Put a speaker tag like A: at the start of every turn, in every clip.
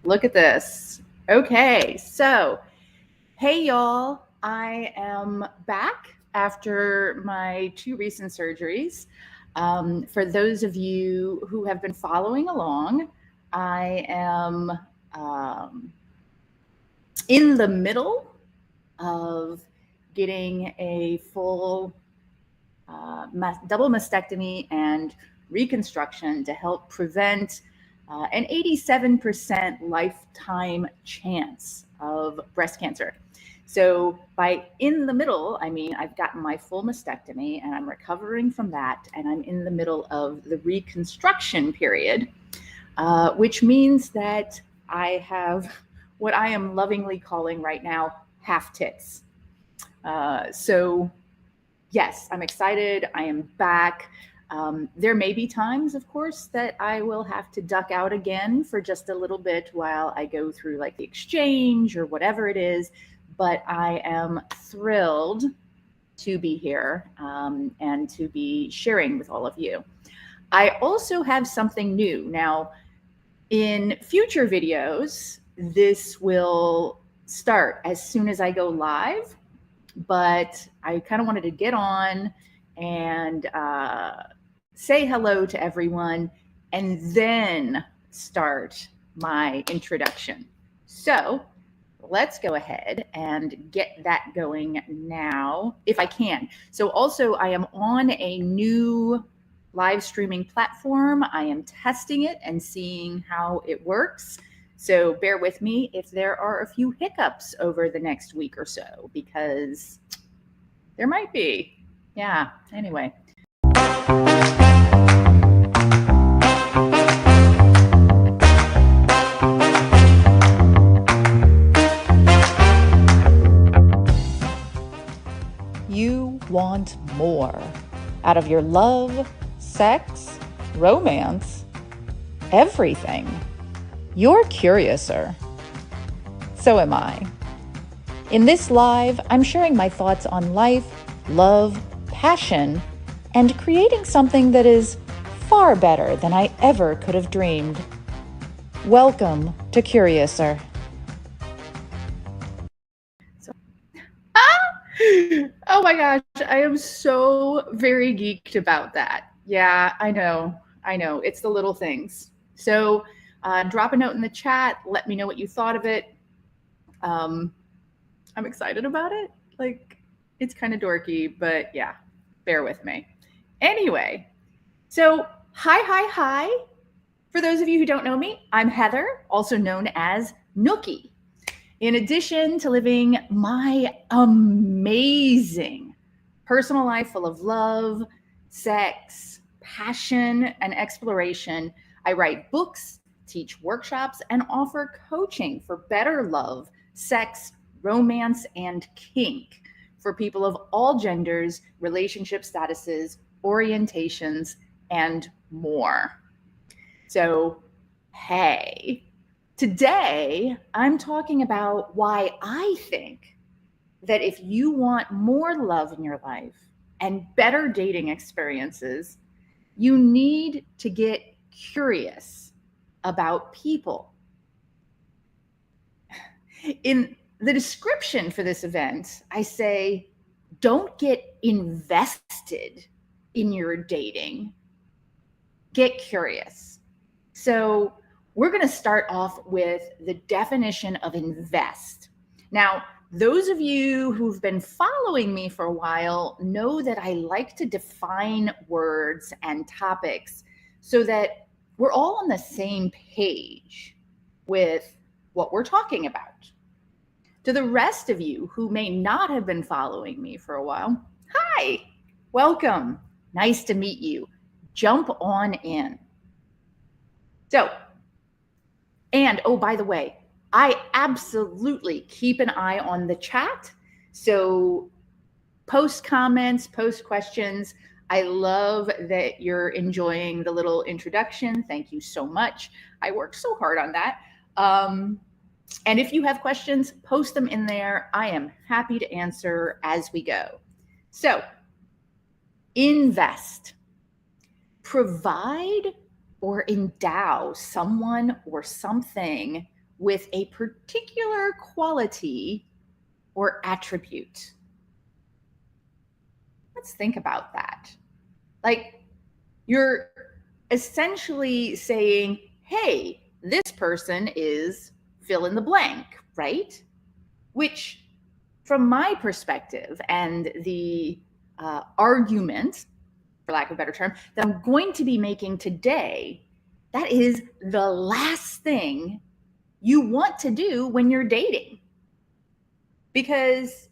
A: Look at this. Okay, so hey y'all, I am back after my two recent surgeries. For those of you who have been following along, I am um, in the middle of getting a full double mastectomy and reconstruction to help prevent an 87% lifetime chance of breast cancer. So, by in the middle, I mean I've gotten my full mastectomy and I'm recovering from that, and I'm in the middle of the reconstruction period, which means that I have what I am lovingly calling right now half tits. So yes, I'm excited. I am back. There may be times, of course, that I will have to duck out again for just a little bit while I go through like the exchange or whatever it is. But I am thrilled to be here and to be sharing with all of you. I also have something new. Now, in future videos, this will start as soon as I go live, but I kind of wanted to get on and say hello to everyone and then start my introduction. So let's go ahead and get that going now, if I can. So, also, I am on a new live streaming platform. I am testing it and seeing how it works. So, bear with me if there are a few hiccups over the next week or so, because there might be. Yeah, anyway.
B: You want more out of your love, sex, romance, everything. You're curiouser. So am I. In this live, I'm sharing my thoughts on life, love, passion, and creating something that is far better than I ever could have dreamed. Welcome to Curiouser.
A: Oh my gosh, I am so very geeked about that. Yeah, I know. I know. It's the little things. So drop a note in the chat. Let me know what you thought of it. Um, I'm excited about it. Like, it's kind of dorky, but yeah, bear with me. Anyway, so hi. For those of you who don't know me, I'm Heather, also known as Nookie. In addition to living my amazing personal life full of love, sex, passion, and exploration, I write books, teach workshops, and offer coaching for better love, sex, romance, and kink for people of all genders, relationship statuses, orientations, and more. So, hey, today I'm talking about why I think that if you want more love in your life and better dating experiences, you need to get curious about people. In the description for this event, I say, don't get invested in your dating, get curious. So, we're going to start off with the definition of invest. Now, those of you who've been following me for a while know that I like to define words and topics so that we're all on the same page with what we're talking about. To the rest of you who may not have been following me for a while, hi, welcome. Nice to meet you. Jump on in. So, and oh, by the way, I absolutely keep an eye on the chat. So post comments, post questions. I love that you're enjoying the little introduction. Thank you so much. I worked so hard on that. And if you have questions, post them in there. I am happy to answer as we go. So, invest, provide or endow someone or something with a particular quality or attribute. Let's think about that. Like, you're essentially saying, hey, this person is fill in the blank, right? Which, from my perspective and the argument, for lack of a better term, that I'm going to be making today, that is the last thing you want to do when you're dating. Because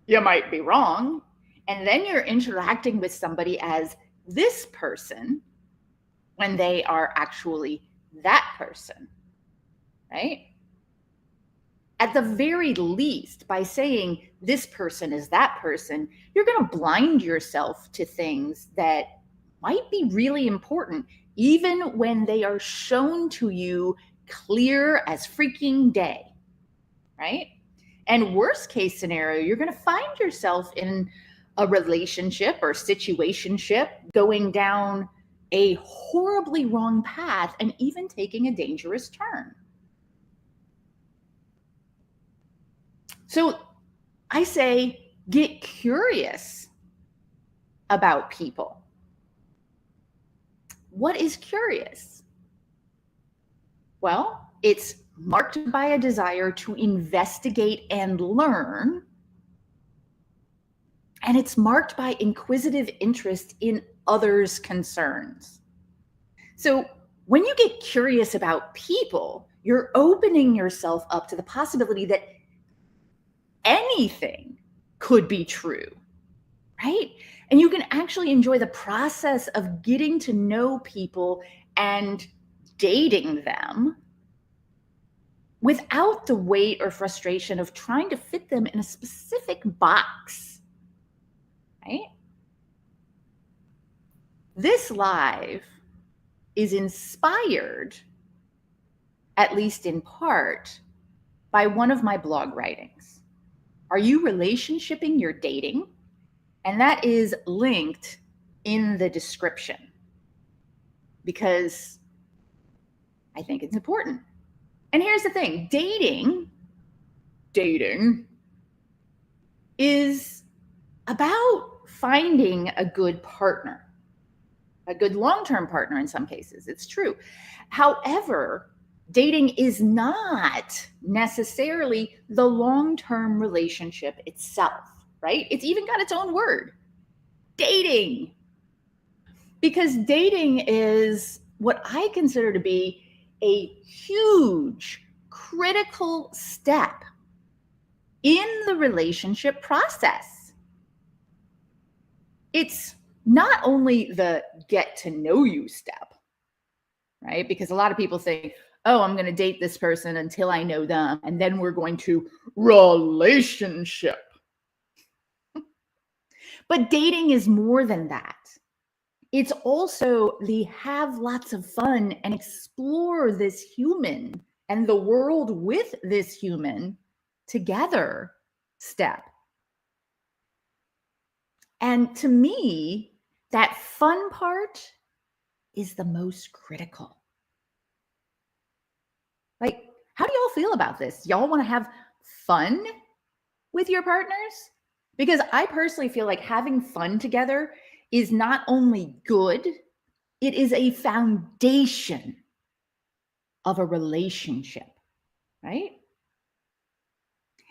A: you might be wrong. And then you're interacting with somebody as this person when they are actually that person, right? At the very least, by saying this person is that person, you're going to blind yourself to things that might be really important, even when they are shown to you clear as freaking day, right? And worst case scenario, you're going to find yourself in a relationship or situationship going down a horribly wrong path and even taking a dangerous turn. So I say, get curious about people. What is curious? Well, it's marked by a desire to investigate and learn. And it's marked by inquisitive interest in others' concerns. So when you get curious about people, you're opening yourself up to the possibility that anything could be true, right? And you can actually enjoy the process of getting to know people and dating them without the weight or frustration of trying to fit them in a specific box, right? This live is inspired, at least in part, by one of my blog writings. Are you relationshiping your dating? And that is linked in the description because I think it's important. And here's the thing, dating is about finding a good partner, a good long-term partner in some cases. It's true. However, dating is not necessarily the long-term relationship itself, right? It's even got its own word, dating. Because dating is what I consider to be a huge, critical step in the relationship process. It's not only the get to know you step, right? Because a lot of people think, oh, I'm going to date this person until I know them, and then we're going to relationship. But dating is more than that. It's also the have lots of fun and explore this human and the world with this human together step. And to me, that fun part is the most critical. Like, how do y'all feel about this? Y'all want to have fun with your partners? Because I personally feel like having fun together is not only good, it is a foundation of a relationship, right?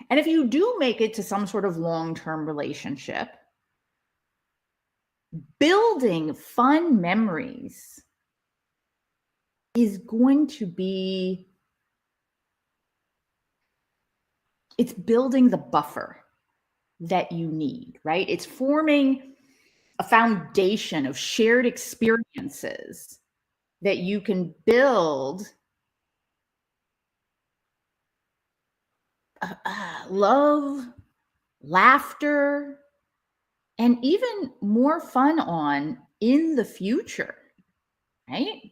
A: And if you do make it to some sort of long-term relationship, building fun memories is going to be, it's building the buffer that you need, right? It's forming a foundation of shared experiences that you can build love, laughter, and even more fun on in the future, right?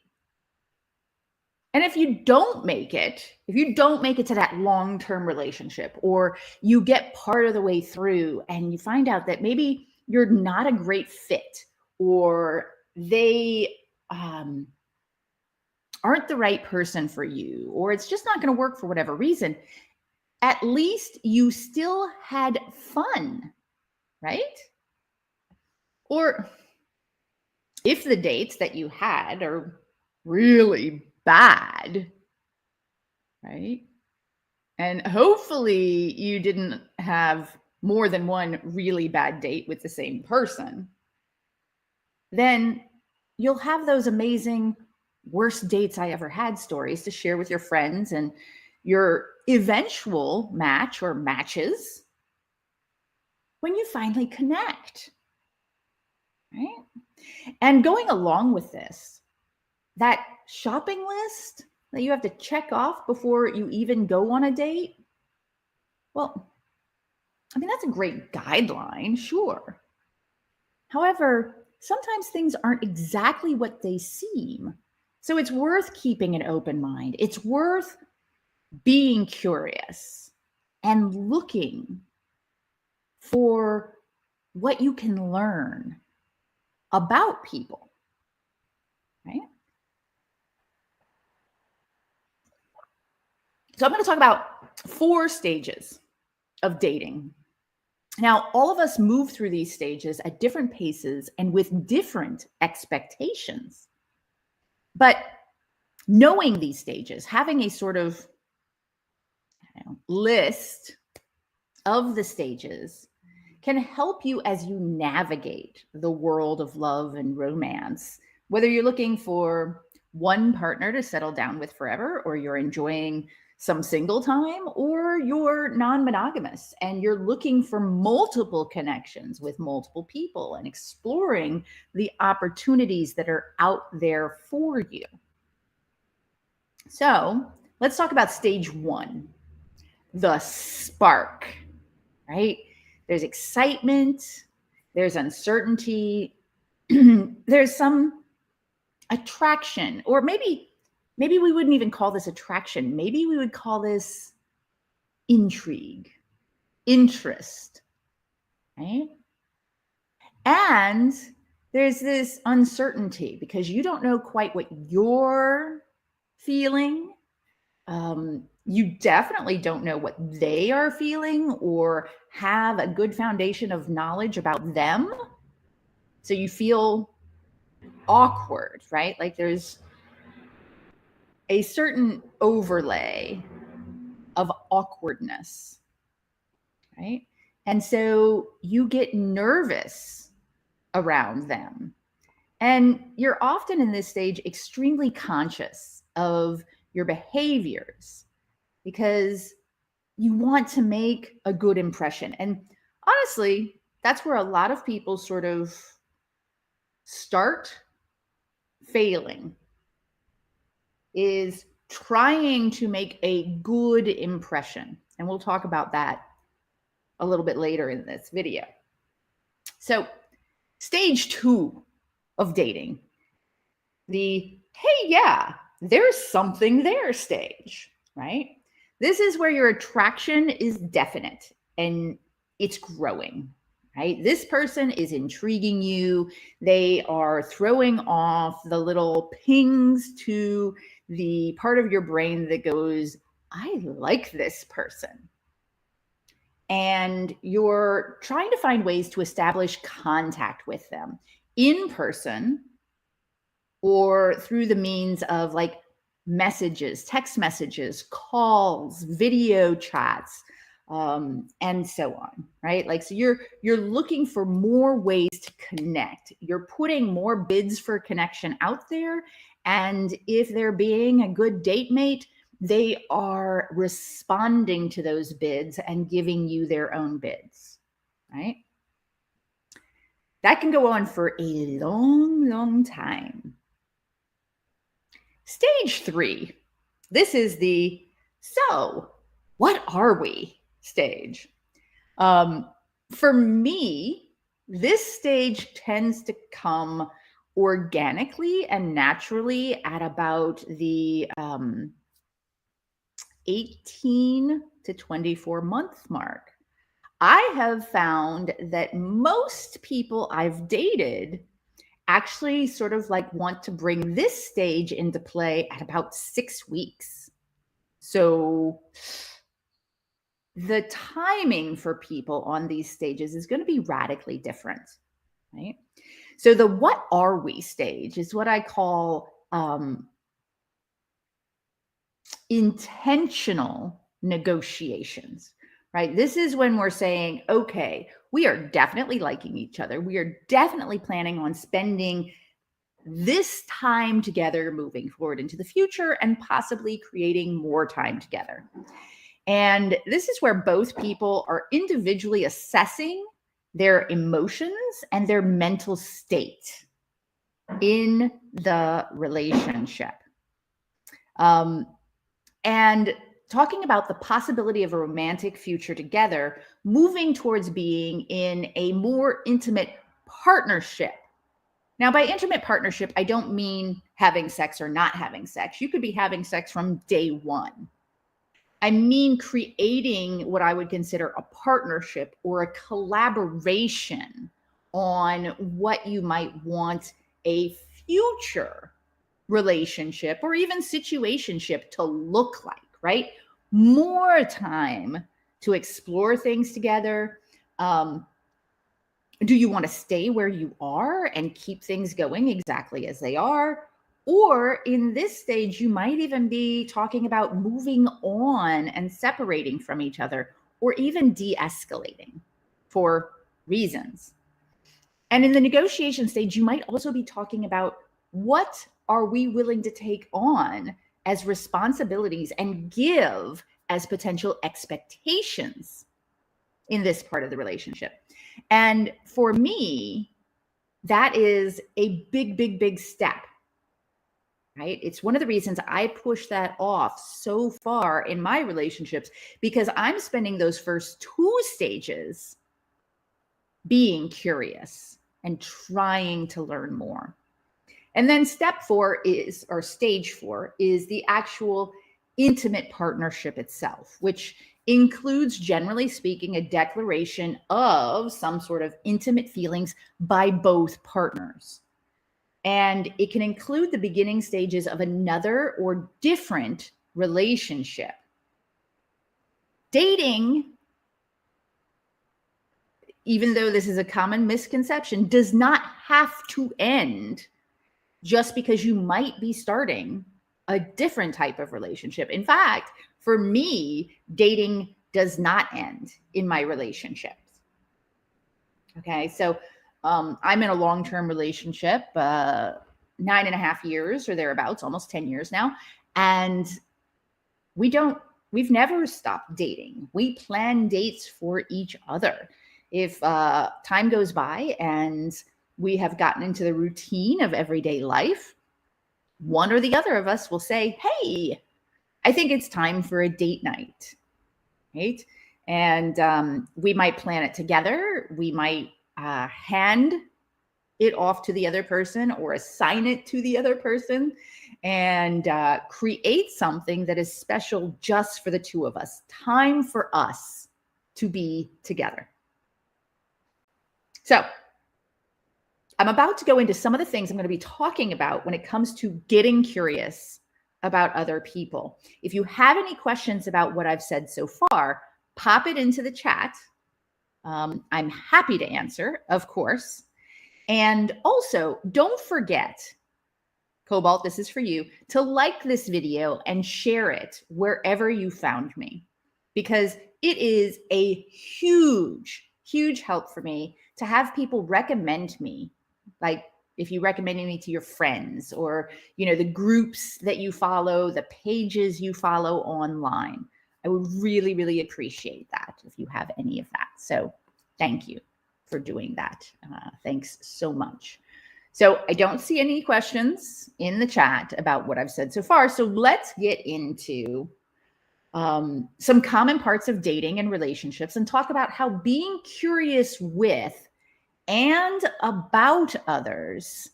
A: And if you don't make it to that long-term relationship, or you get part of the way through and you find out that maybe you're not a great fit, or they are aren't the right person for you, or it's just not going to work for whatever reason, at least you still had fun, right? Or if the dates that you had are really bad, right? And hopefully you didn't have more than one really bad date with the same person, then you'll have those amazing worst dates I ever had stories to share with your friends and your eventual match or matches when you finally connect, right? And going along with this, that shopping list that you have to check off before you even go on a date, well, I mean, that's a great guideline, sure. However, sometimes things aren't exactly what they seem. So it's worth keeping an open mind. It's worth being curious and looking for what you can learn about people, right? So I'm going to talk about 4 stages of dating. Now, all of us move through these stages at different paces and with different expectations. But knowing these stages, having a sort of list of the stages can help you as you navigate the world of love and romance, whether you're looking for one partner to settle down with forever, or you're enjoying some single time, or you're non-monogamous and you're looking for multiple connections with multiple people and exploring the opportunities that are out there for you. So let's talk about stage 1, the spark, right? There's excitement, there's uncertainty, there's some attraction, or maybe we wouldn't even call this attraction. Maybe we would call this intrigue, interest, right? And there's this uncertainty because you don't know quite what you're feeling. You definitely don't know what they are feeling or have a good foundation of knowledge about them. So you feel awkward, right? Like there's a certain overlay of awkwardness, right? And so you get nervous around them. And you're often in this stage extremely conscious of your behaviors because you want to make a good impression. And honestly, that's where a lot of people sort of start failing, is trying to make a good impression. And we'll talk about that a little bit later in this video. So, stage 2 of dating, the hey, yeah, there's something there stage, right? This is where your attraction is definite and it's growing, right? This person is intriguing you. They are throwing off the little pings to the part of your brain that goes, I like this person. And you're trying to find ways to establish contact with them in person or through the means of like messages, text messages, calls, video chats, and so on, right? Like, so you're looking for more ways to connect. You're putting more bids for connection out there, and if they're being a good date mate, they are responding to those bids and giving you their own bids, right? That can go on for a long, long time. Stage 3, this is the so what are we stage. For me, this stage tends to come organically and naturally at about the 18 to 24 month mark. I have found that most people I've dated actually sort of like want to bring this stage into play at about 6 weeks. So the timing for people on these stages is going to be radically different, right? So the what are we stage is what I call intentional negotiations, right? This is when we're saying, okay, we are definitely liking each other. We are definitely planning on spending this time together moving forward into the future and possibly creating more time together. And this is where both people are individually assessing their emotions and their mental state in the relationship. And talking about the possibility of a romantic future together, moving towards being in a more intimate partnership. Now, by intimate partnership, I don't mean having sex or not having sex. You could be having sex from day one. I mean creating what I would consider a partnership or a collaboration on what you might want a future relationship or even situationship to look like, right? More time to explore things together. Do you want to stay where you are and keep things going exactly as they are? Or in this stage, you might even be talking about moving on and separating from each other, or even de escalating for reasons. And in the negotiation stage, you might also be talking about what are we willing to take on as responsibilities and give as potential expectations in this part of the relationship. And for me, that is a big step, right? It's one of the reasons I push that off so far in my relationships, because I'm spending those first 2 stages being curious and trying to learn more. And then step 4 is, or stage 4 is the actual intimate partnership itself, which includes, generally speaking, a declaration of some sort of intimate feelings by both partners. And it can include the beginning stages of another or different relationship. Dating, even though this is a common misconception, does not have to end just because you might be starting a different type of relationship. In fact, for me, dating does not end in my relationships. Okay, so I'm in a long-term relationship, 9.5 years or thereabouts, almost 10 years now. And we've never stopped dating. We plan dates for each other. If time goes by and we have gotten into the routine of everyday life, one or the other of us will say, hey, I think it's time for a date night, right? And we might plan it together. We might hand it off to the other person or assign it to the other person and create something that is special just for the two of us. Time for us to be together. So I'm about to go into some of the things I'm going to be talking about when it comes to getting curious about other people. If you have any questions about what I've said so far, pop it into the chat. I'm happy to answer, of course. And also, don't forget, Cobalt, this is for you, to like this video and share it wherever you found me, because it is a huge help for me to have people recommend me. Like if you recommended me to your friends or, the groups that you follow, the pages you follow online. I would really appreciate that if you have any of that. So thank you for doing that. Thanks so much. So I don't see any questions in the chat about what I've said so far. So let's get into some common parts of dating and relationships and talk about how being curious with and about others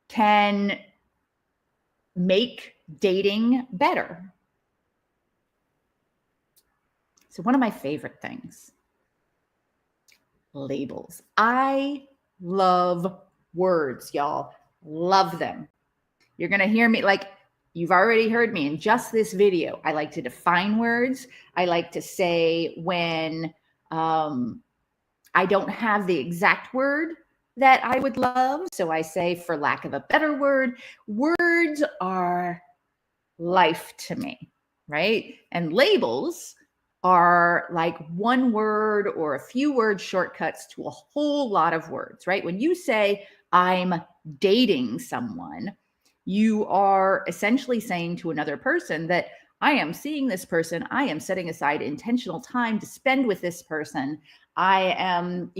A: can make dating better. So one of my favorite things, labels. I love words, y'all. Love them. You're going to hear me, like you've already heard me in just this video. I like to define words. I like to say when I don't have the exact word that I would love. So I say, for lack of a better word, words are life to me, right? And labels are like one word or a few word shortcuts to a whole lot of words, right? When you say, I'm dating someone, you are essentially saying to another person that I am seeing this person. I am setting aside intentional time to spend with this person. I am,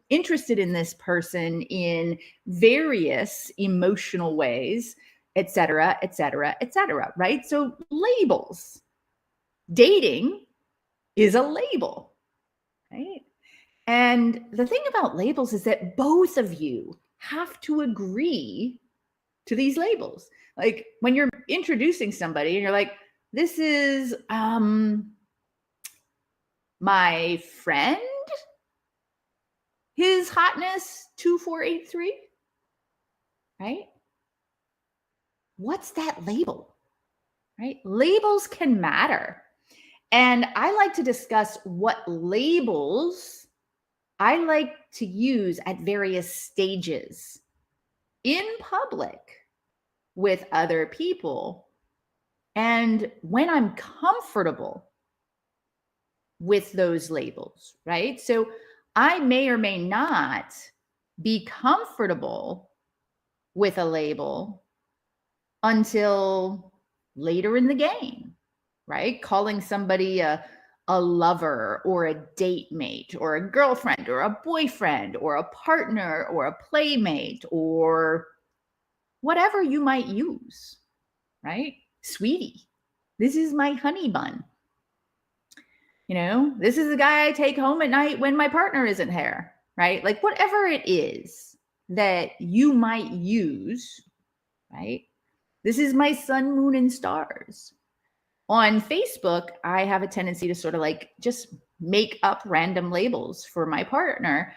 A: interested in this person in various emotional ways, et cetera, et cetera, et cetera, right? So labels. Dating is a label, right? And the thing about labels is that both of you have to agree to these labels. Like when you're introducing somebody and you're like, this is my friend, his hotness 2483, right? What's that label, right? Labels can matter. And I like to discuss what labels I like to use at various stages in public with other people, and when I'm comfortable with those labels, right? So I may or may not be comfortable with a label until later in the game, right? Calling somebody a lover or a date mate or a girlfriend or a boyfriend or a partner or a playmate or whatever you might use, right? Sweetie, this is my honey bun. This is the guy I take home at night when my partner isn't here, right? Like whatever it is that you might use, right? This is my sun, moon, and stars. On Facebook, I have a tendency to sort of like just make up random labels for my partner.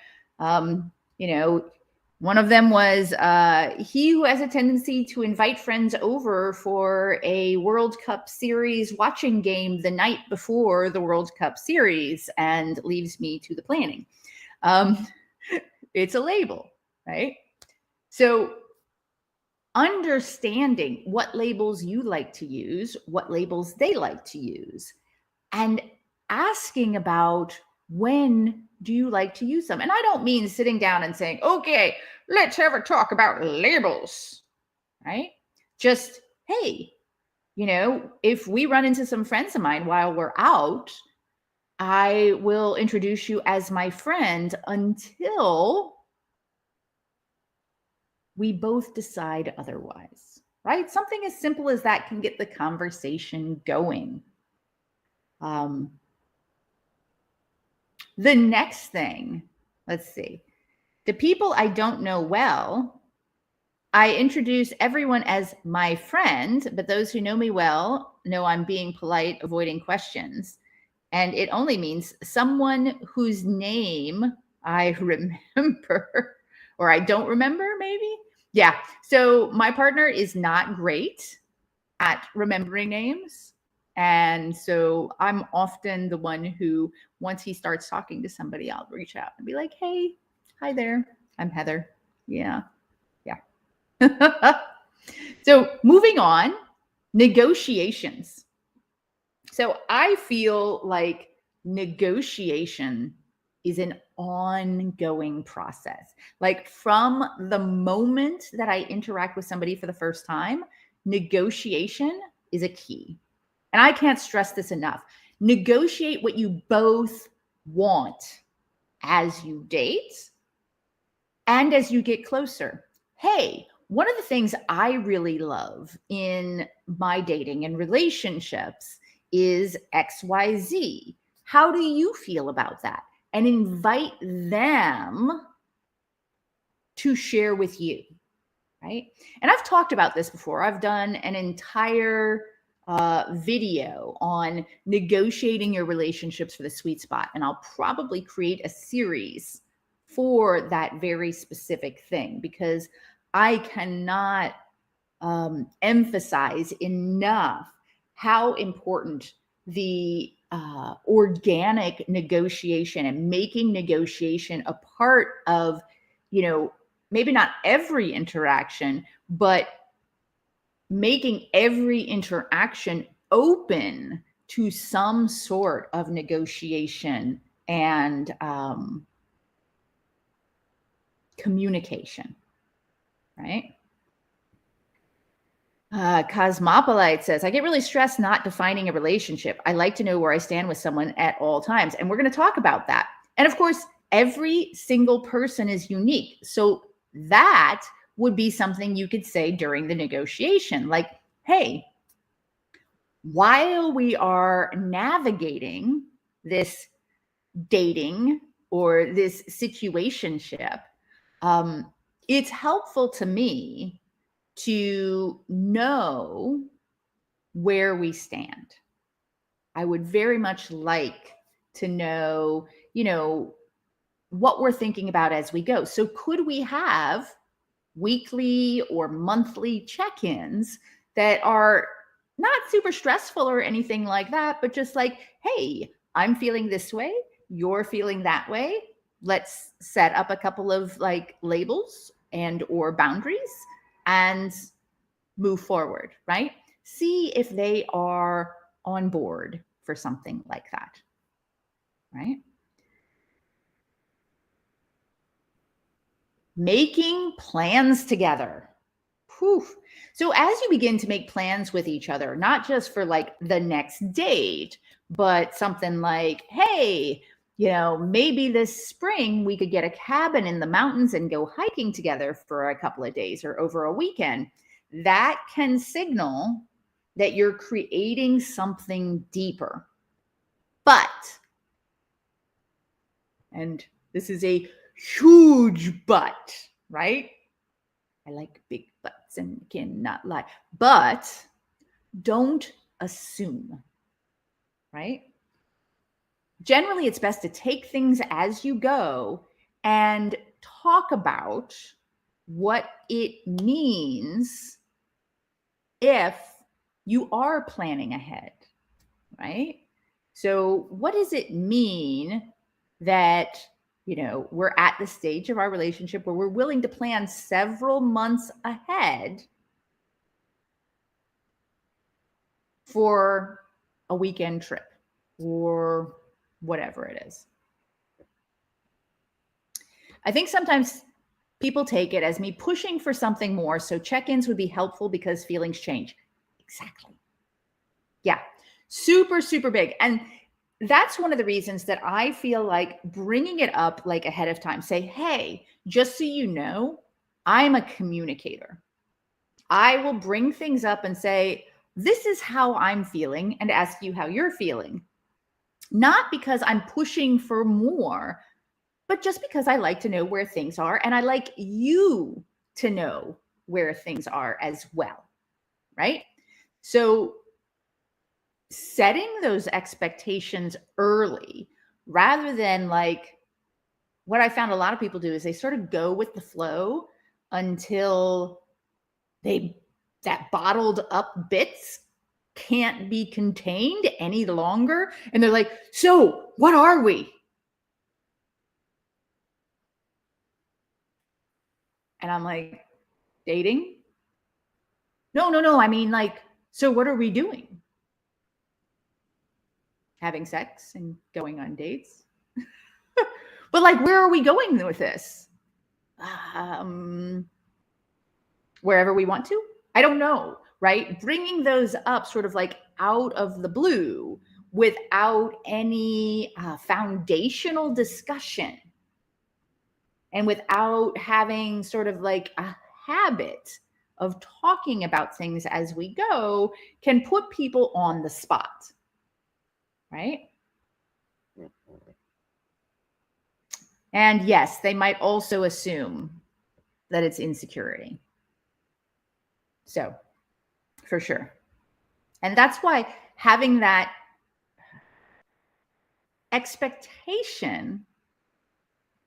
A: One of them was he who has a tendency to invite friends over for a World Cup Series watching game the night before the World Cup Series and leaves me to the planning. It's a label, right? So understanding what labels you like to use, what labels they like to use, and asking about when do you like to use them. And I don't mean sitting down and saying, okay, let's have a talk about labels, right? Just, hey, if we run into some friends of mine while we're out, I will introduce you as my friend until we both decide otherwise, right? Something as simple as that can get the conversation going. The next thing, let's see. The people I don't know well, I introduce everyone as my friend, but those who know me well know I'm being polite, avoiding questions. And it only means someone whose name I remember or I don't remember, maybe. Yeah. So my partner is not great at remembering names. And so I'm often the one who, once he starts talking to somebody, I'll reach out and be like, hey, hi there. I'm Heather. Yeah. Yeah. So moving on, negotiations. So I feel like negotiation is an ongoing process. Like from the moment that I interact with somebody for the first time, negotiation is a key. And I can't stress this enough. Negotiate what you both want as you date and as you get closer. Hey, one of the things I really love in my dating and relationships is XYZ. How do you feel about that? And invite them to share with you, right? And I've talked about this before. I've done an entire video on negotiating your relationships for the sweet spot. And I'll probably create a series for that very specific thing, because I cannot emphasize enough how important the organic negotiation and making negotiation a part of, maybe not every interaction, but making every interaction open to some sort of negotiation and communication, right? Cosmopolite says, I get really stressed not defining a relationship. I like to know where I stand with someone at all times. And we're going to talk about that. And of course, every single person is unique. So that would be something you could say during the negotiation. Like, hey, while we are navigating this dating or this situationship, it's helpful to me to know where we stand. I would very much like to know, what we're thinking about as we go. So could we have weekly or monthly check-ins that are not super stressful or anything like that, but just like, hey, I'm feeling this way, you're feeling that way. Let's set up a couple of like labels and or boundaries and move forward, right? See if they are on board for something like that, right? Making plans together. Whew. So as you begin to make plans with each other, not just for like the next date, but something like, hey, maybe this spring we could get a cabin in the mountains and go hiking together for a couple of days or over a weekend. That can signal that you're creating something deeper. But, and this is a huge but, right? I like big butts and cannot lie. But don't assume, right? Generally, it's best to take things as you go and talk about what it means if you are planning ahead, right? So, what does it mean that, we're at the stage of our relationship where we're willing to plan several months ahead for a weekend trip or whatever it is? I think sometimes people take it as me pushing for something more. So check-ins would be helpful because feelings change. Exactly. Yeah. Super, super big. And that's one of the reasons that I feel like bringing it up like ahead of time. Say, hey, just so you know, I'm a communicator. I will bring things up and say, this is how I'm feeling, and ask you how you're feeling. Not because I'm pushing for more, but just because I like to know where things are, and I like you to know where things are as well, right? So setting those expectations early rather than like what I found a lot of people do is they sort of go with the flow until that bottled up bits can't be contained any longer. And they're like, so what are we? And I'm like, dating? No. I mean, like, so what are we doing? Having sex and going on dates? But like, where are we going with this? Wherever we want to? I don't know, right? Bringing those up sort of like out of the blue without any foundational discussion and without having sort of like a habit of talking about things as we go can put people on the spot, right? And yes, they might also assume that it's insecurity. So, for sure. And that's why having that expectation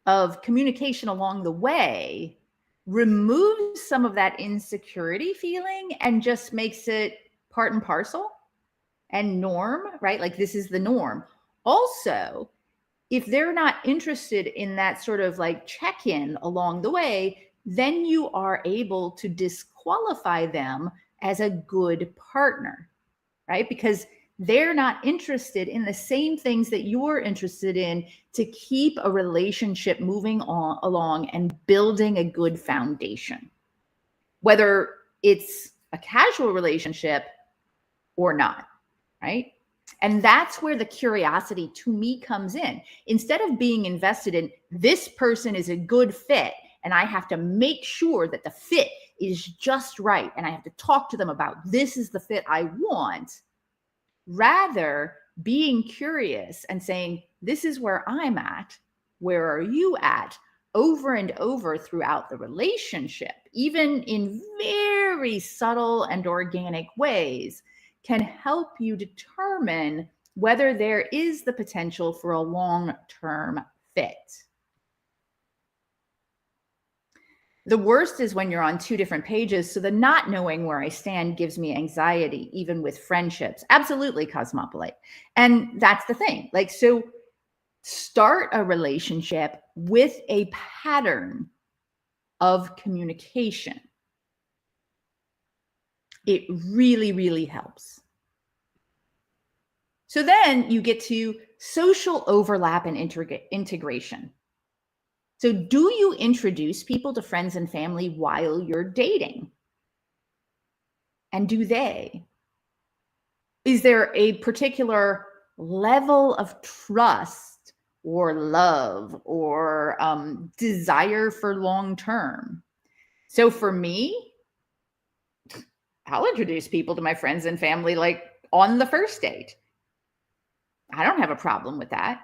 A: of communication along the way removes some of that insecurity feeling and just makes it part and parcel and norm, right? Like this is the norm. Also, if they're not interested in that sort of like check-in along the way, then you are able to disqualify them as a good partner, right? Because they're not interested in the same things that you're interested in to keep a relationship moving on along and building a good foundation, whether it's a casual relationship or not, right? And that's where the curiosity to me comes in. Instead of being invested in this person is a good fit and I have to make sure that the fit is just right and I have to talk to them about this is the fit I want, rather being curious and saying, this is where I'm at, where are you at, over and over throughout the relationship, even in very subtle and organic ways, can help you determine whether there is the potential for a long-term fit. The worst is when you're on two different pages. So the not knowing where I stand gives me anxiety, even with friendships. Absolutely, Cosmopolite. And that's the thing. Like, so start a relationship with a pattern of communication. It really, really helps. So then you get to social overlap and integration. So do you introduce people to friends and family while you're dating? And do they? Is there a particular level of trust or love or desire for long term? So for me, I'll introduce people to my friends and family like on the first date. I don't have a problem with that.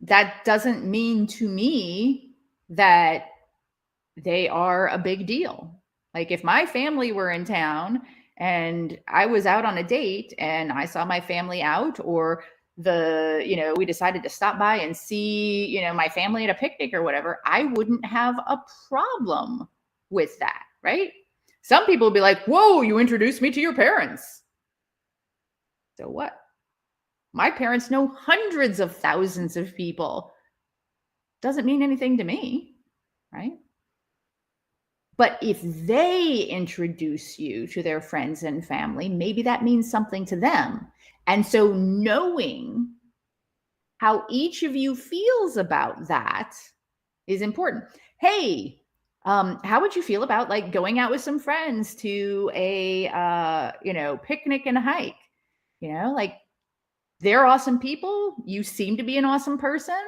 A: That doesn't mean to me that they are a big deal. Like if my family were in town and I was out on a date and I saw my family out, or we decided to stop by and see, my family at a picnic or whatever, I wouldn't have a problem with that, right? Some people will be like, whoa, you introduced me to your parents. So what? My parents know hundreds of thousands of people. Doesn't mean anything to me, right? But if they introduce you to their friends and family, maybe that means something to them. And so knowing how each of you feels about that is important. Hey, how would you feel about like going out with some friends to a picnic and a hike? Like they're awesome people. You seem to be an awesome person.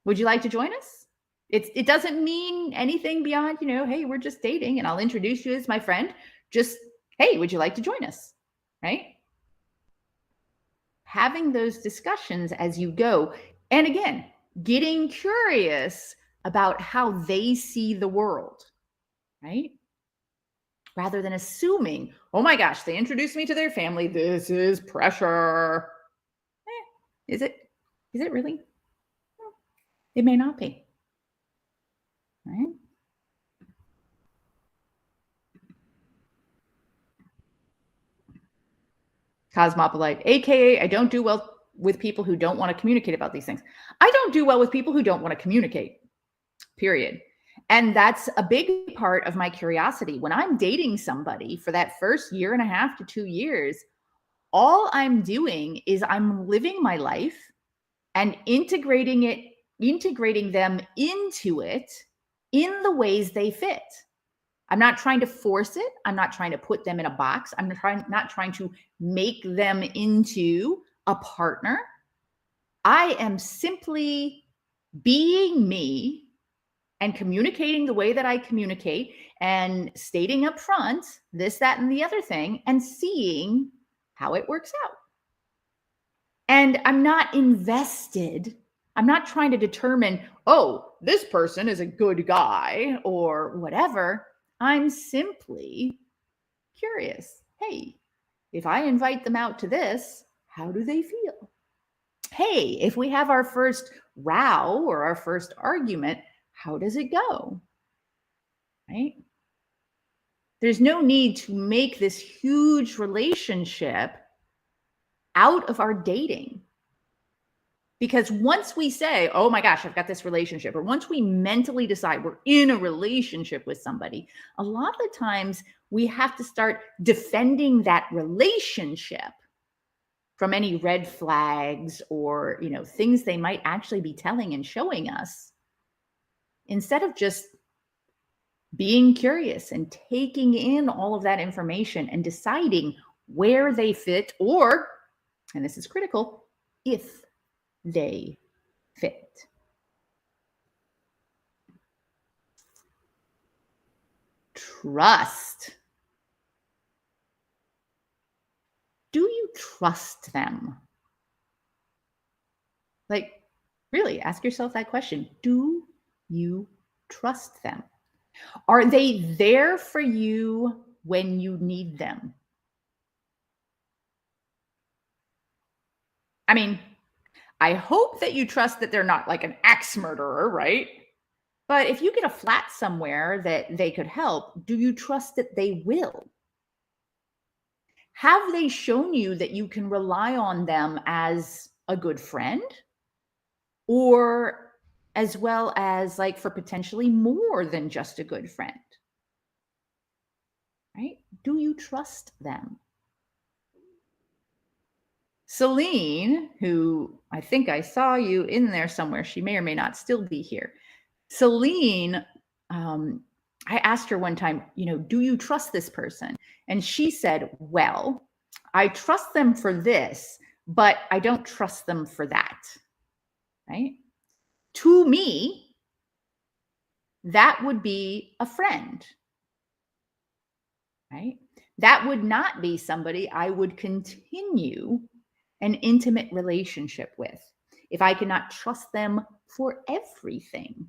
A: Would you like to join us? It doesn't mean anything beyond, hey, we're just dating and I'll introduce you as my friend. Just, hey, would you like to join us? Right? Having those discussions as you go. And again, getting curious about how they see the world, right? Rather than assuming, oh my gosh, they introduced me to their family. This is pressure. Is it really? It may not be. Right? Cosmopolite, aka I don't do well with people who don't want to communicate about these things. I don't do well with people who don't want to communicate, period. And that's a big part of my curiosity. When I'm dating somebody for that first year and a half to 2 years, all I'm doing is I'm living my life and integrating them into it in the ways they fit. I'm not trying to force it. I'm not trying to put them in a box. I'm not trying to make them into a partner. I am simply being me and communicating the way that I communicate and stating up front this, that, and the other thing and seeing how it works out. And I'm not invested. I'm not trying to determine, oh, this person is a good guy or whatever. I'm simply curious. Hey, if I invite them out to this, how do they feel? Hey, if we have our first row or our first argument, how does it go? Right? There's no need to make this huge relationship out of our dating. Because once we say, oh my gosh, I've got this relationship, or once we mentally decide we're in a relationship with somebody, a lot of the times we have to start defending that relationship from any red flags or, things they might actually be telling and showing us, instead of just being curious and taking in all of that information and deciding where they fit, or, and this is critical, if they fit. Trust. Do you trust them? Like, really, ask yourself that question. Do you trust them? Are they there for you when you need them? I mean, I hope that you trust that they're not like an axe murderer, right? But if you get a flat somewhere that they could help, do you trust that they will? Have they shown you that you can rely on them as a good friend? Or as well as like for potentially more than just a good friend? Right? Do you trust them? Celine, who I think I saw you in there somewhere, she may or may not still be here. Celine, I asked her one time, do you trust this person? And she said, well, I trust them for this, but I don't trust them for that. Right? To me, that would be a friend. Right? That would not be somebody I would continue an intimate relationship with if I cannot trust them for everything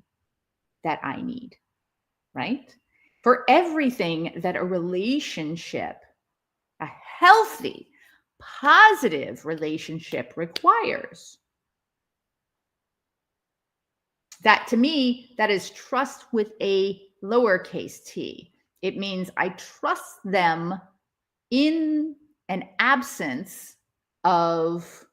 A: that I need, right? For everything that a relationship, a healthy, positive relationship requires. That to me, that is trust with a lowercase t. It means I trust them in an absence of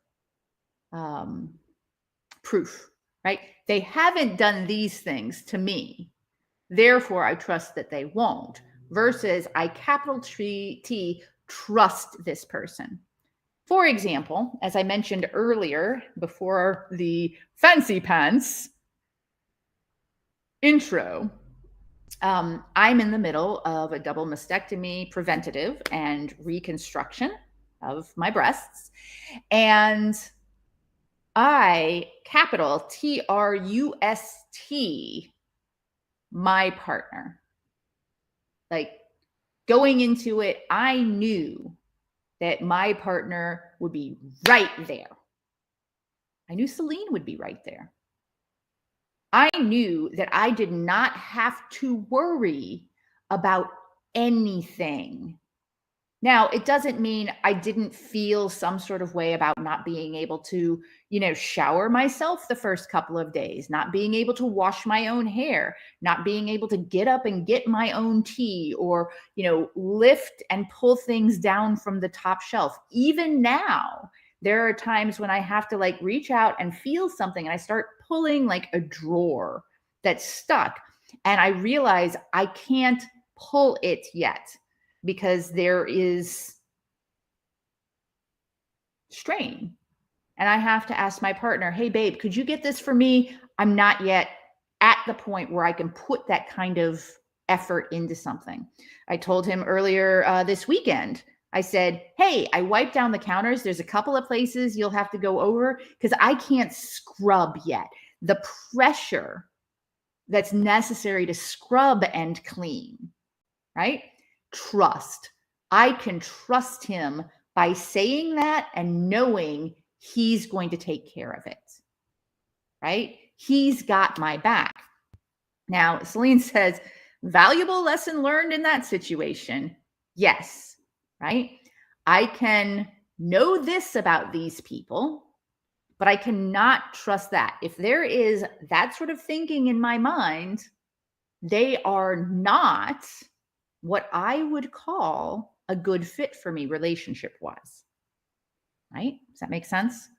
A: proof, right? They haven't done these things to me. Therefore, I trust that they won't, versus I capital T trust this person. For example, as I mentioned earlier before the fancy pants intro, I'm in the middle of a double mastectomy preventative and reconstruction of my breasts. And I capital TRUST my partner. Like going into it, I knew that my partner would be right there. I knew Celine would be right there. I knew that I did not have to worry about anything. Now, it doesn't mean I didn't feel some sort of way about not being able to, shower myself the first couple of days, not being able to wash my own hair, not being able to get up and get my own tea or, lift and pull things down from the top shelf. Even now, there are times when I have to like reach out and feel something and I start pulling like a drawer that's stuck and I realize I can't pull it yet, because there is strain. And I have to ask my partner, hey, babe, could you get this for me? I'm not yet at the point where I can put that kind of effort into something. I told him earlier this weekend, I said, hey, I wiped down the counters. There's a couple of places you'll have to go over because I can't scrub yet. The pressure that's necessary to scrub and clean, right? Trust. I can trust him by saying that and knowing he's going to take care of it, right? He's got my back. Now, Celine says, valuable lesson learned in that situation. Yes, right? I can know this about these people, But I cannot trust that. If there is that sort of thinking in my mind, they are not what I would call a good fit for me relationship wise. Right? Does that make sense?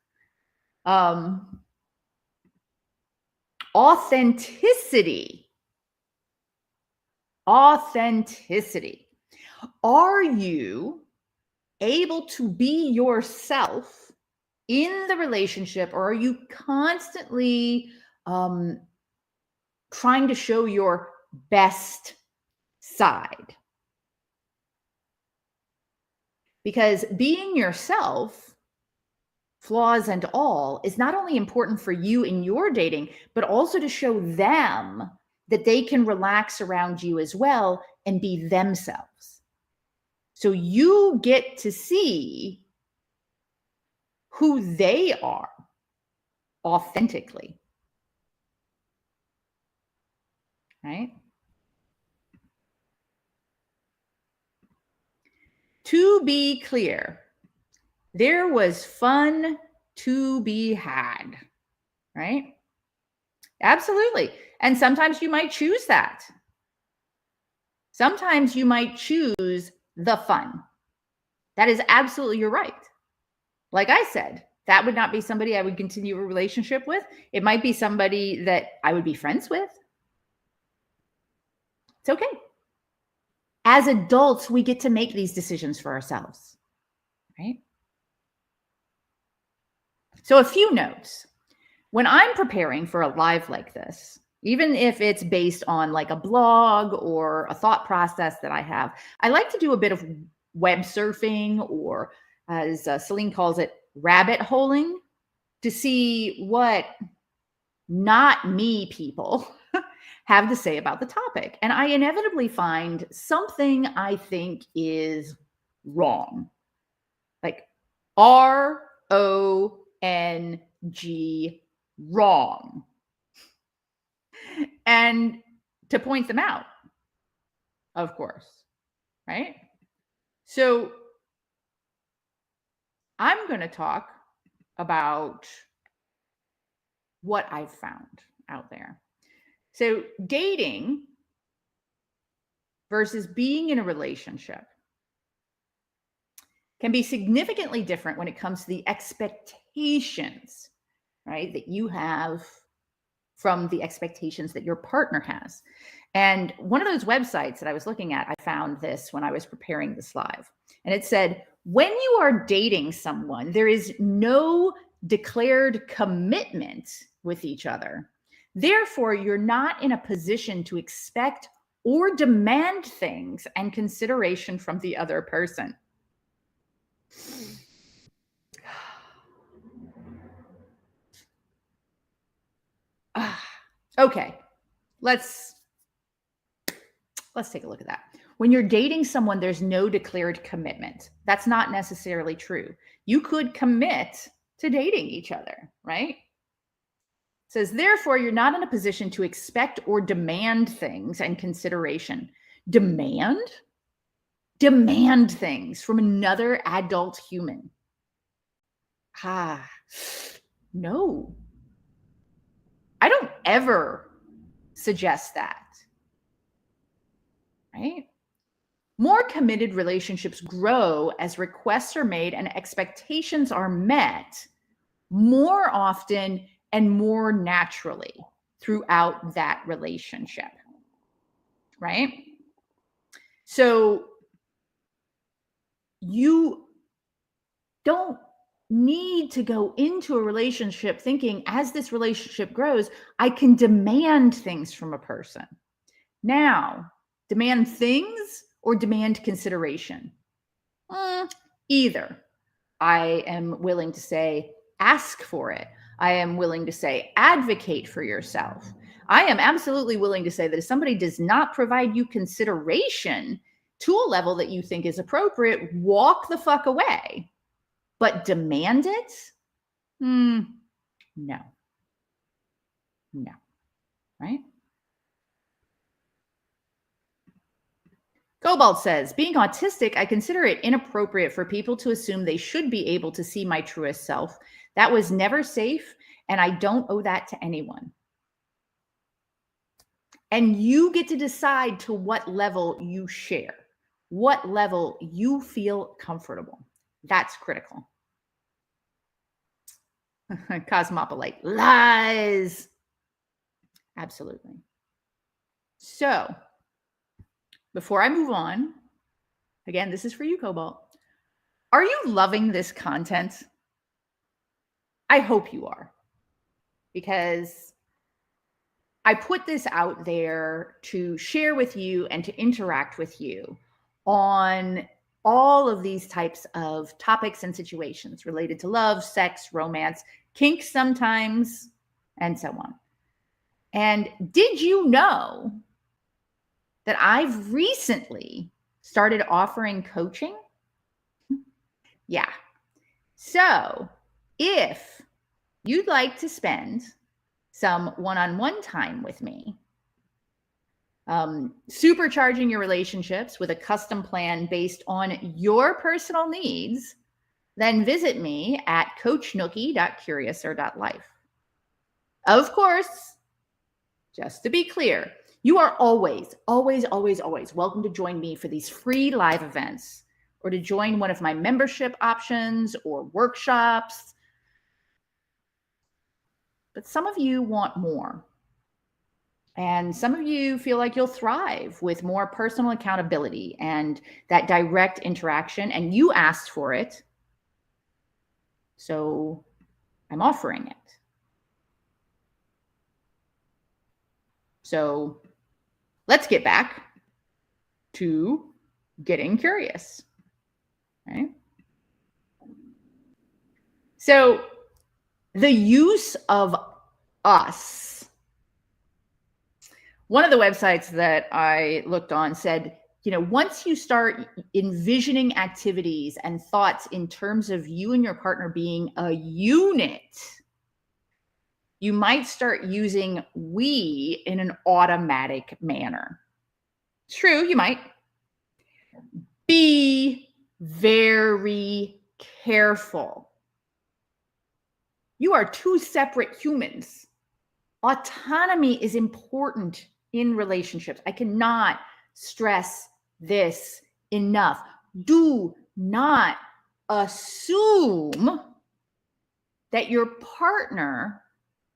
A: Authenticity. Authenticity. Are you able to be yourself in the relationship, or are you constantly trying to show your best side? Because being yourself, flaws and all, is not only important for you in your dating, but also to show them that they can relax around you as well and be themselves. So you get to see who they are authentically. Right? To be clear, there was fun to be had, right? Absolutely. And sometimes you might choose that. Sometimes you might choose the fun. That is absolutely your right. Like I said, that would not be somebody I would continue a relationship with. It might be somebody that I would be friends with. It's okay. As adults, we get to make these decisions for ourselves, right? So a few notes. When I'm preparing for a live like this, even if it's based on like a blog or a thought process that I have, I like to do a bit of web surfing, or as Celine calls it, rabbit holing, to see what not me people have to say about the topic. And I inevitably find something I think is wrong. Like RONG, wrong. And to point them out, of course, right? So I'm going to talk about what I've found out there. So dating versus being in a relationship can be significantly different when it comes to the expectations, right, that you have from the expectations that your partner has. And one of those websites that I was looking at, I found this when I was preparing this live. And it said, when you are dating someone, there is no declared commitment with each other. Therefore, you're not in a position to expect or demand things and consideration from the other person. Okay, let's take a look at that. When you're dating someone, there's no declared commitment. That's not necessarily true. You could commit to dating each other, right? It says, therefore, you're not in a position to expect or demand things and consideration. Demand? Demand things from another adult human. No. I don't ever suggest that, right? More committed relationships grow as requests are made and expectations are met more often and more naturally throughout that relationship, right? So you don't need to go into a relationship thinking, as this relationship grows, I can demand things from a person. Now, demand things or demand consideration? Either. I am willing to say, ask for it. I am willing to say, advocate for yourself. I am absolutely willing to say that if somebody does not provide you consideration to a level that you think is appropriate, walk the fuck away. But demand it? No. No. Right? Cobalt says, being autistic, I consider it inappropriate for people to assume they should be able to see my truest self. That was never safe, and I don't owe that to anyone. And you get to decide to what level you share, what level you feel comfortable. That's critical. Cosmopolite, lies. Absolutely. So, before I move on, again, this is for you, Cobalt. Are you loving this content? I hope you are, because I put this out there to share with you and to interact with you on all of these types of topics and situations related to love, sex, romance, kink sometimes, and so on. And did you know that I've recently started offering coaching? Yeah. So if you'd like to spend some one-on-one time with me, supercharging your relationships with a custom plan based on your personal needs, then visit me at coachnookie.curiouser.life. Of course, just to be clear, you are always, always, always, always welcome to join me for these free live events, or to join one of my membership options or workshops. But some of you want more. And some of you feel like you'll thrive with more personal accountability and that direct interaction, and you asked for it. So I'm offering it. So let's get back to getting curious, right? So the use of us. One of the websites that I looked on said, once you start envisioning activities and thoughts in terms of you and your partner being a unit, you might start using we in an automatic manner. It's true, you might. Be very careful. You are two separate humans. Autonomy is important in relationships. I cannot stress this enough. Do not assume that your partner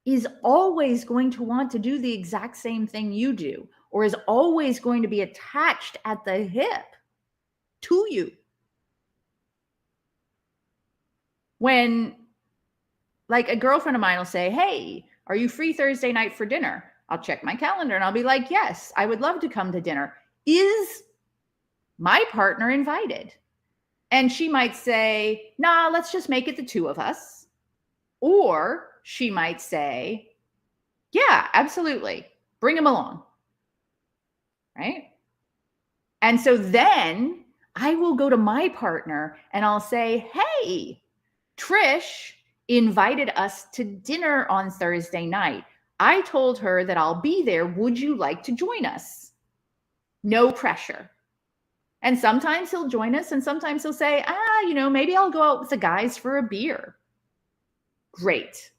A: is always going to want to do the exact same thing you do, or is always going to be attached at the hip to you. When, like, a girlfriend of mine will say, hey, are you free Thursday night for dinner? I'll check my calendar and I'll be like, yes, I would love to come to dinner. Is my partner invited? And she might say, nah, let's just make it the two of us. Or she might say, yeah, absolutely. Bring him along. Right? And so then I will go to my partner and I'll say, hey, Trish invited us to dinner on Thursday night. I told her that I'll be there. Would you like to join us? No pressure. And sometimes he'll join us, and sometimes he'll say, maybe I'll go out with the guys for a beer. Great.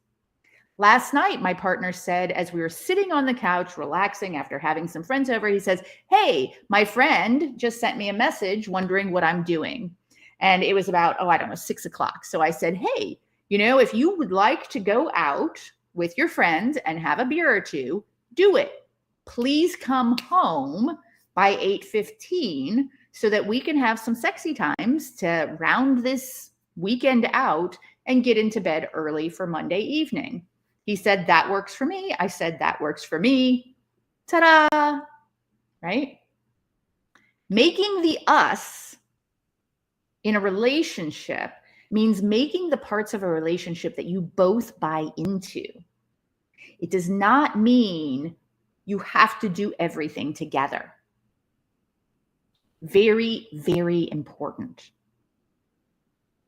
A: Last night, my partner said, as we were sitting on the couch, relaxing after having some friends over, he says, hey, my friend just sent me a message wondering what I'm doing. And it was about, 6 o'clock. So I said, hey, if you would like to go out with your friends and have a beer or two, do it. Please come home by 8:15 so that we can have some sexy times to round this weekend out and get into bed early for Monday evening. He said, that works for me. I said, that works for me. Ta-da! Right? Making the us in a relationship means making the parts of a relationship that you both buy into. It does not mean you have to do everything together. Very, very important.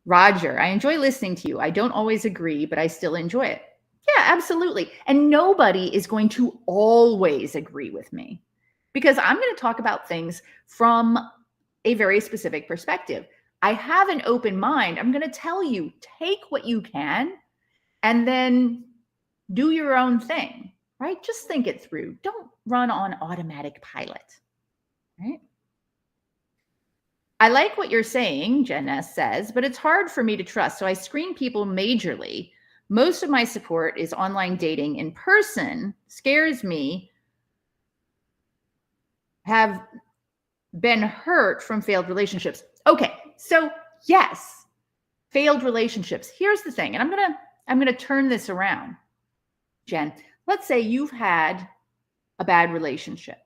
A: Roger, I enjoy listening to you. I don't always agree, but I still enjoy it. Yeah, absolutely. And nobody is going to always agree with me. because I'm going to talk about things from a very specific perspective. I have an open mind. I'm going to tell you, take what you can and then do your own thing, right? Just think it through. Don't run on automatic pilot, right? I like what you're saying, Jen S says, but it's hard for me to trust. So I screen people majorly. Most of my support is online dating. In person scares me. Have been hurt from failed relationships. Okay, so yes, failed relationships. Here's the thing, and I'm gonna turn this around, Jen. Let's say you've had a bad relationship.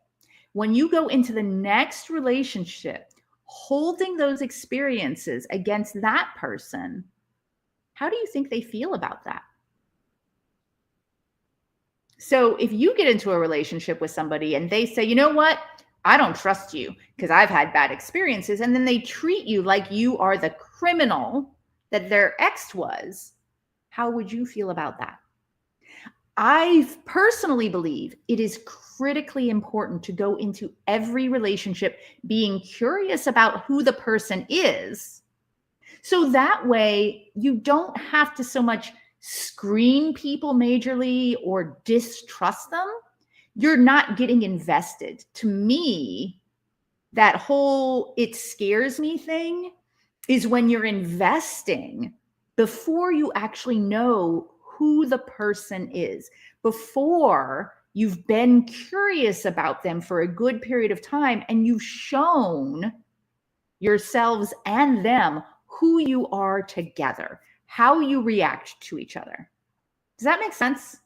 A: When you go into the next relationship, holding those experiences against that person, how do you think they feel about that? So if you get into a relationship with somebody and they say, you know what, I don't trust you because I've had bad experiences, and then they treat you like you are the criminal that their ex was, how would you feel about that? I personally believe it is critically important to go into every relationship being curious about who the person is. So that way you don't have to so much screen people majorly or distrust them. You're not getting invested. To me, that whole it scares me thing is when you're investing before you actually know who the person is, before you've been curious about them for a good period of time and you've shown yourselves and them who you are together, how you react to each other. Does that make sense?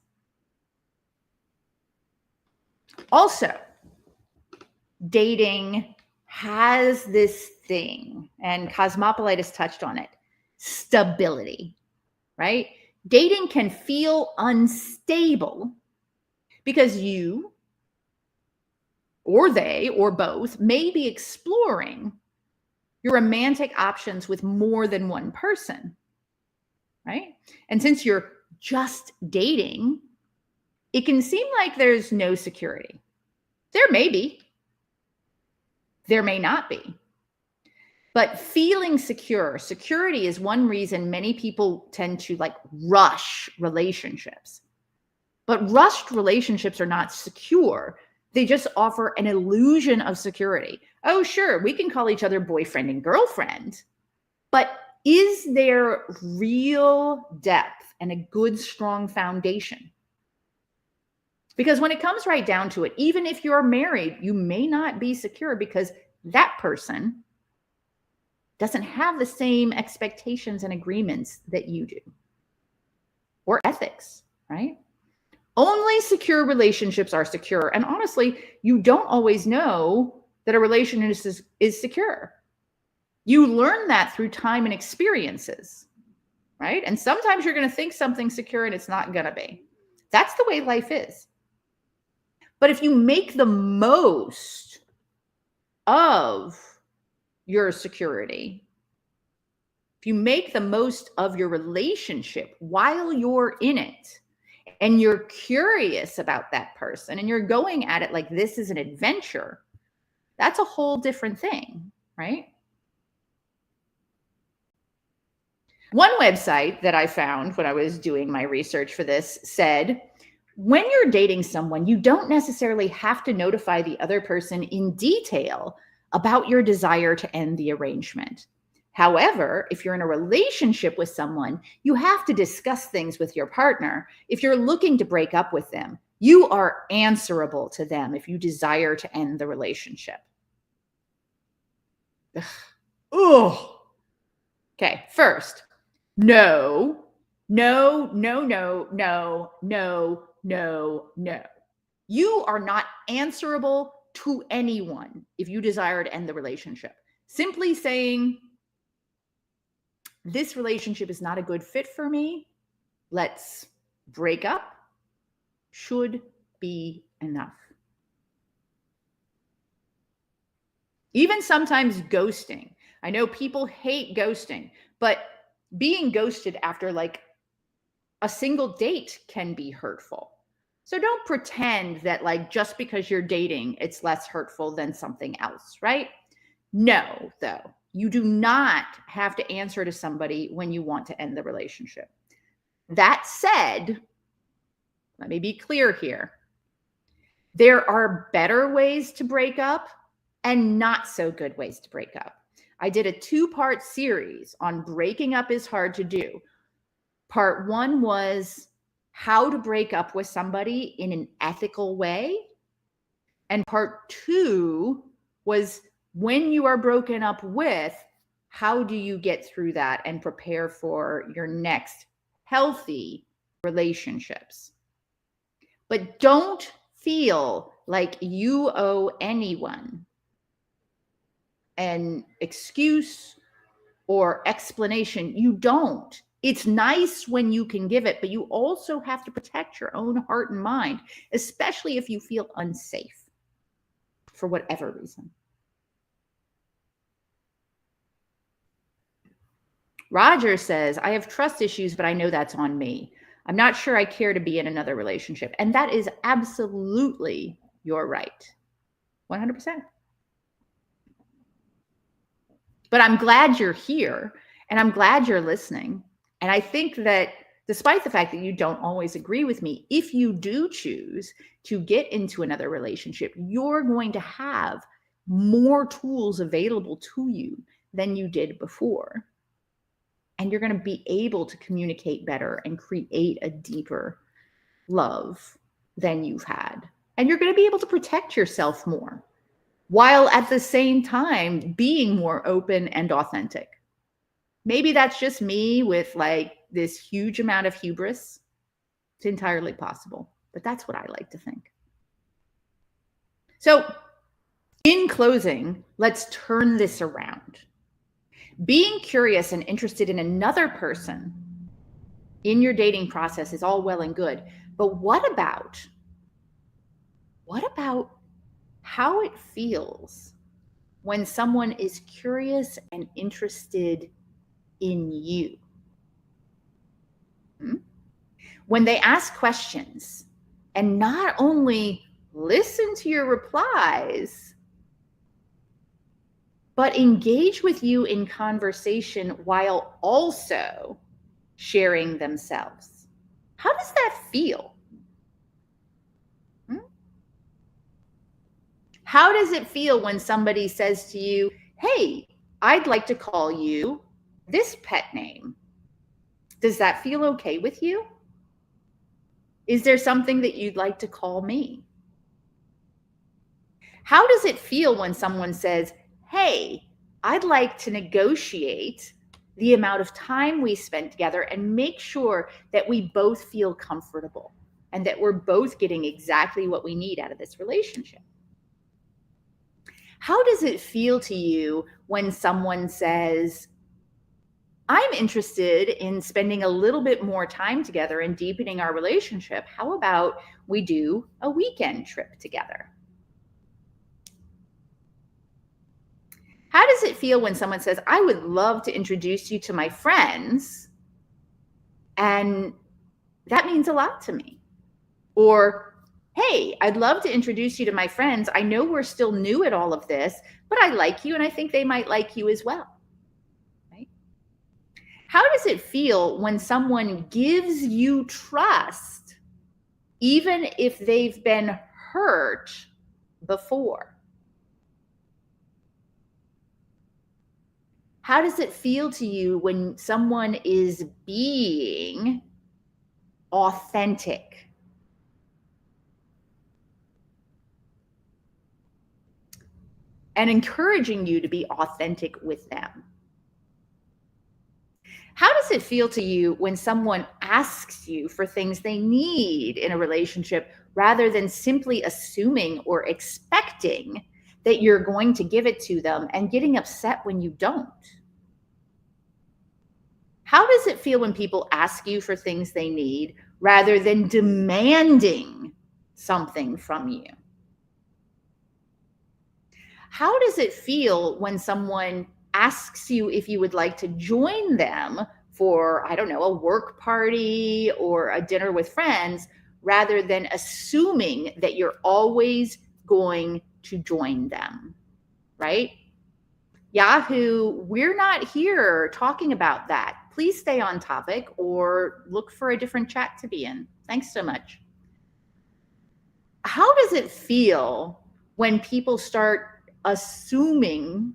A: Also, dating has this thing, and Cosmopolitus touched on it, stability, right? Dating can feel unstable because you or they or both may be exploring your romantic options with more than one person, right? And since you're just dating, it can seem like there's no security. There may be, there may not be. But feeling secure, security is one reason many people tend to like rush relationships. But rushed relationships are not secure. They just offer an illusion of security. Oh, sure, we can call each other boyfriend and girlfriend, but is there real depth and a good, strong foundation? Because when it comes right down to it, even if you're married, you may not be secure because that person doesn't have the same expectations and agreements that you do, or ethics, right? Only secure relationships are secure. And honestly, you don't always know that a relationship is secure. You learn that through time and experiences, right? And sometimes you're going to think something's secure and it's not going to be. That's the way life is. But if you make the most of your security, if you make the most of your relationship while you're in it, and you're curious about that person and you're going at it like this is an adventure, that's a whole different thing, right? One website that I found when I was doing my research for this said, when you're dating someone, you don't necessarily have to notify the other person in detail about your desire to end the arrangement. However, if you're in a relationship with someone, you have to discuss things with your partner. If you're looking to break up with them, you are answerable to them if you desire to end the relationship. Ugh. Okay, first, no. You are not answerable to anyone if you desire to end the relationship. Simply saying, this relationship is not a good fit for me, let's break up, should be enough. Even sometimes ghosting. I know people hate ghosting, but being ghosted after like a single date can be hurtful. So don't pretend that like just because you're dating, it's less hurtful than something else, right? No, though. You do not have to answer to somebody when you want to end the relationship. That said, let me be clear here. There are better ways to break up and not so good ways to break up. I did a 2-part series on breaking up is hard to do. Part 1 was how to break up with somebody in an ethical way. And part 2 was when you are broken up with, how do you get through that and prepare for your next healthy relationships? But don't feel like you owe anyone an excuse or explanation. You don't. It's nice when you can give it, but you also have to protect your own heart and mind, especially if you feel unsafe for whatever reason. Roger says, I have trust issues, but I know that's on me. I'm not sure I care to be in another relationship. And that is absolutely your right. 100%. But I'm glad you're here and I'm glad you're listening. And I think that despite the fact that you don't always agree with me, if you do choose to get into another relationship, you're going to have more tools available to you than you did before. And you're going to be able to communicate better and create a deeper love than you've had. And you're going to be able to protect yourself more while at the same time being more open and authentic. Maybe that's just me with like this huge amount of hubris. It's entirely possible, but that's what I like to think. So in closing, let's turn this around. Being curious and interested in another person in your dating process is all well and good, but what about how it feels when someone is curious and interested in you? When they ask questions and not only listen to your replies, but engage with you in conversation while also sharing themselves. How does that feel? How does it feel when somebody says to you, hey, I'd like to call you this pet name? Does that feel okay with you? Is there something that you'd like to call me? How does it feel when someone says, hey, I'd like to negotiate the amount of time we spend together and make sure that we both feel comfortable and that we're both getting exactly what we need out of this relationship? How does it feel to you when someone says, I'm interested in spending a little bit more time together and deepening our relationship? How about we do a weekend trip together? How does it feel when someone says, I would love to introduce you to my friends, and that means a lot to me? Or, hey, I'd love to introduce you to my friends. I know we're still new at all of this, but I like you and I think they might like you as well. Right? How does it feel when someone gives you trust, even if they've been hurt before? How does it feel to you when someone is being authentic? And encouraging you to be authentic with them? How does it feel to you when someone asks you for things they need in a relationship rather than simply assuming or expecting that you're going to give it to them and getting upset when you don't? How does it feel when people ask you for things they need rather than demanding something from you? How does it feel when someone asks you if you would like to join them for, I don't know, a work party or a dinner with friends, rather than assuming that you're always going to join them, right? Yahoo, we're not here talking about that. Please stay on topic or look for a different chat to be in. Thanks so much. How does it feel when people start assuming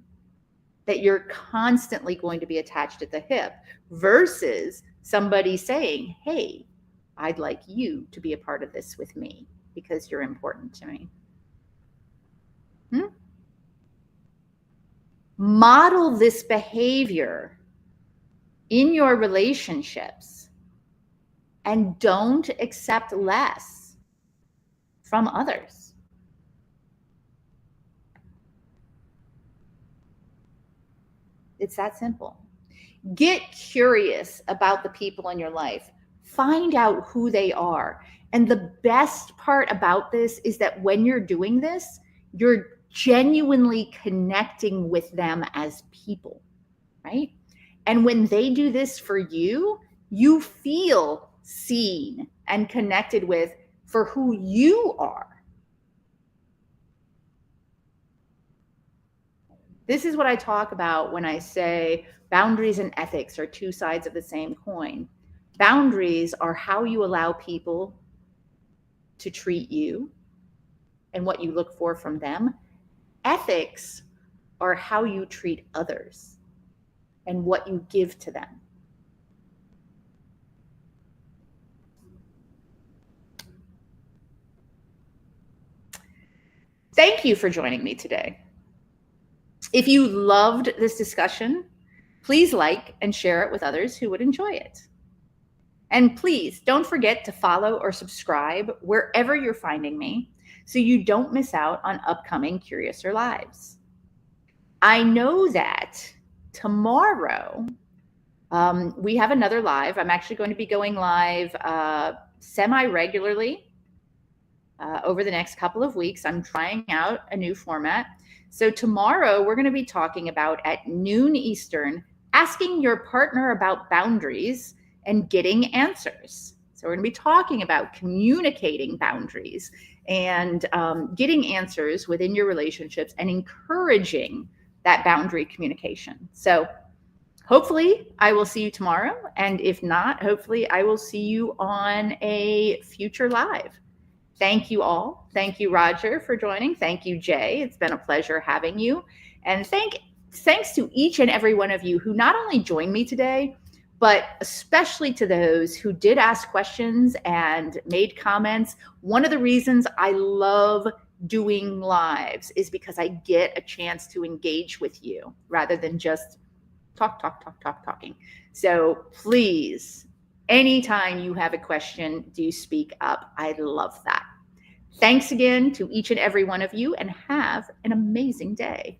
A: that you're constantly going to be attached at the hip versus somebody saying, hey, I'd like you to be a part of this with me because you're important to me? Model this behavior in your relationships and don't accept less from others. It's that simple. Get curious about the people in your life. Find out who they are. And the best part about this is that when you're doing this, you're genuinely connecting with them as people, right? And when they do this for you, you feel seen and connected with for who you are. This is what I talk about when I say boundaries and ethics are two sides of the same coin. Boundaries are how you allow people to treat you and what you look for from them. Ethics are how you treat others and what you give to them. Thank you for joining me today. If you loved this discussion, please like and share it with others who would enjoy it. And please don't forget to follow or subscribe wherever you're finding me so you don't miss out on upcoming Curiouser Lives. I know that tomorrow we have another live. I'm actually going to be going live semi-regularly over the next couple of weeks. I'm trying out a new format. So tomorrow we're going to be talking about at noon Eastern, asking your partner about boundaries and getting answers. So we're going to be talking about communicating boundaries and getting answers within your relationships and encouraging that boundary communication. So hopefully I will see you tomorrow. And if not, hopefully I will see you on a future live. Thank you all. Thank you, Roger, for joining. Thank you, Jay. It's been a pleasure having you. And thanks to each and every one of you who not only joined me today, but especially to those who did ask questions and made comments. One of the reasons I love doing lives is because I get a chance to engage with you rather than just talking. So please, anytime you have a question, do speak up. I love that. Thanks again to each and every one of you, and have an amazing day.